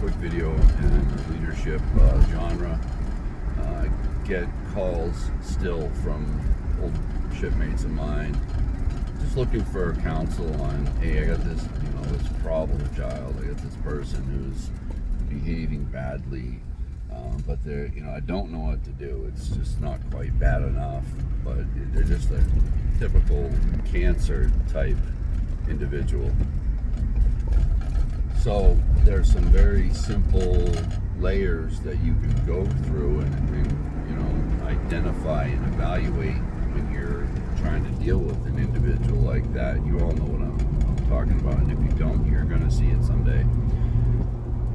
quick video in the leadership genre. I get calls still from old shipmates of mine just looking for counsel on, hey, I got this, this problem child. I got this person who's behaving badly, but they're, I don't know what to do. It's just not quite bad enough, but they're just a typical cancer type individual. So there's some very simple layers that you can go through and identify and evaluate when you're trying to deal with an individual like that. You all know what I'm talking about, and if you don't, you're going to see it someday.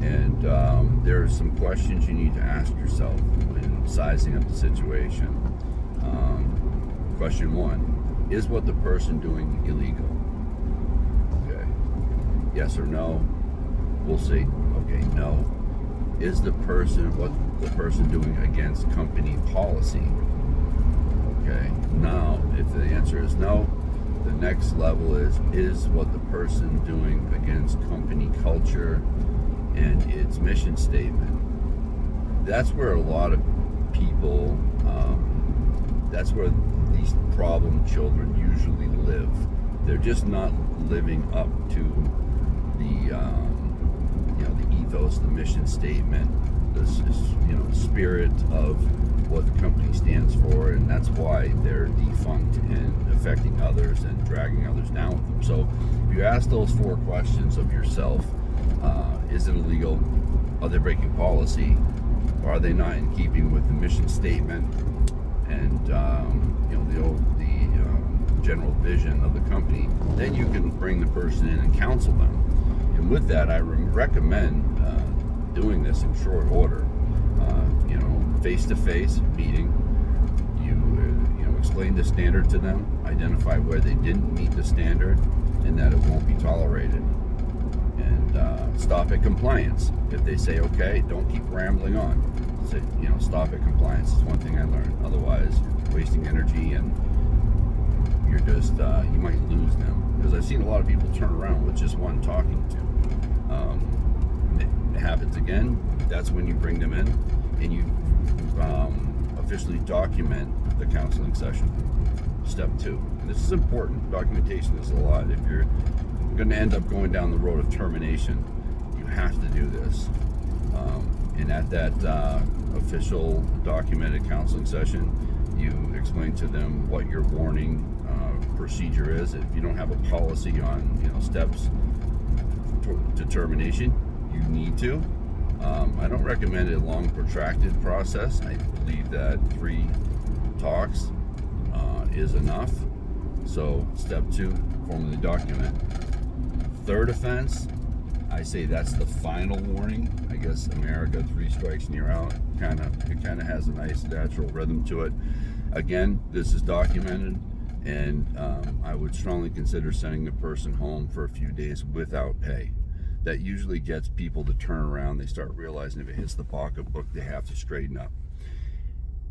And there are some questions you need to ask yourself when sizing up the situation. Question one, is what the person doing illegal? Okay. Yes or no? We'll see. Okay, no. Is what the person doing against company policy? Okay. Now, if the answer is no, the next level is what the person doing against company culture and its mission statement? That's where a lot of people, that's where these problem children usually live. They're just not living up to the ethos, the mission statement, the spirit of what the company stands for, and that's why they're defunct and affecting others and dragging others down with them. So if you ask those 4 questions of yourself, is it illegal? Are they breaking policy? Or are they not in keeping with the mission statement and the general vision of the company? Then you can bring the person in and counsel them. And with that, I recommend doing this in short order. Face-to-face meeting. You explain the standard to them, identify where they didn't meet the standard, and that it won't be tolerated. And stop at compliance. If they say okay, don't keep rambling on. Say, stop at compliance is one thing I learned. Otherwise, you're wasting energy and you're just you might lose them. Because I've seen a lot of people turn around with just one talking to. It happens again. That's when you bring them in and you officially document the counseling session. Step 2. And this is important. Documentation is a lot. If you're going to end up going down the road of termination, you have to do this. And at that official documented counseling session, you explain to them what your warning procedure is. If you don't have a policy on steps to termination, you need to. I don't recommend a long protracted process. I believe that 3 talks is enough. So step 2, formally document. 3rd offense, I say that's the final warning. I guess America, 3 strikes and you're out. It kind of has a nice natural rhythm to it. Again, this is documented, and I would strongly consider sending the person home for a few days without pay. That usually gets people to turn around. They start realizing if it hits the pocketbook, they have to straighten up.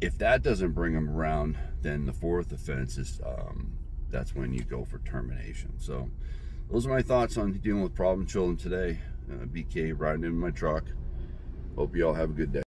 If that doesn't bring them around, then the 4th offense is that's when you go for termination. So those are my thoughts on dealing with problem children today. BK riding in my truck. Hope you all have a good day.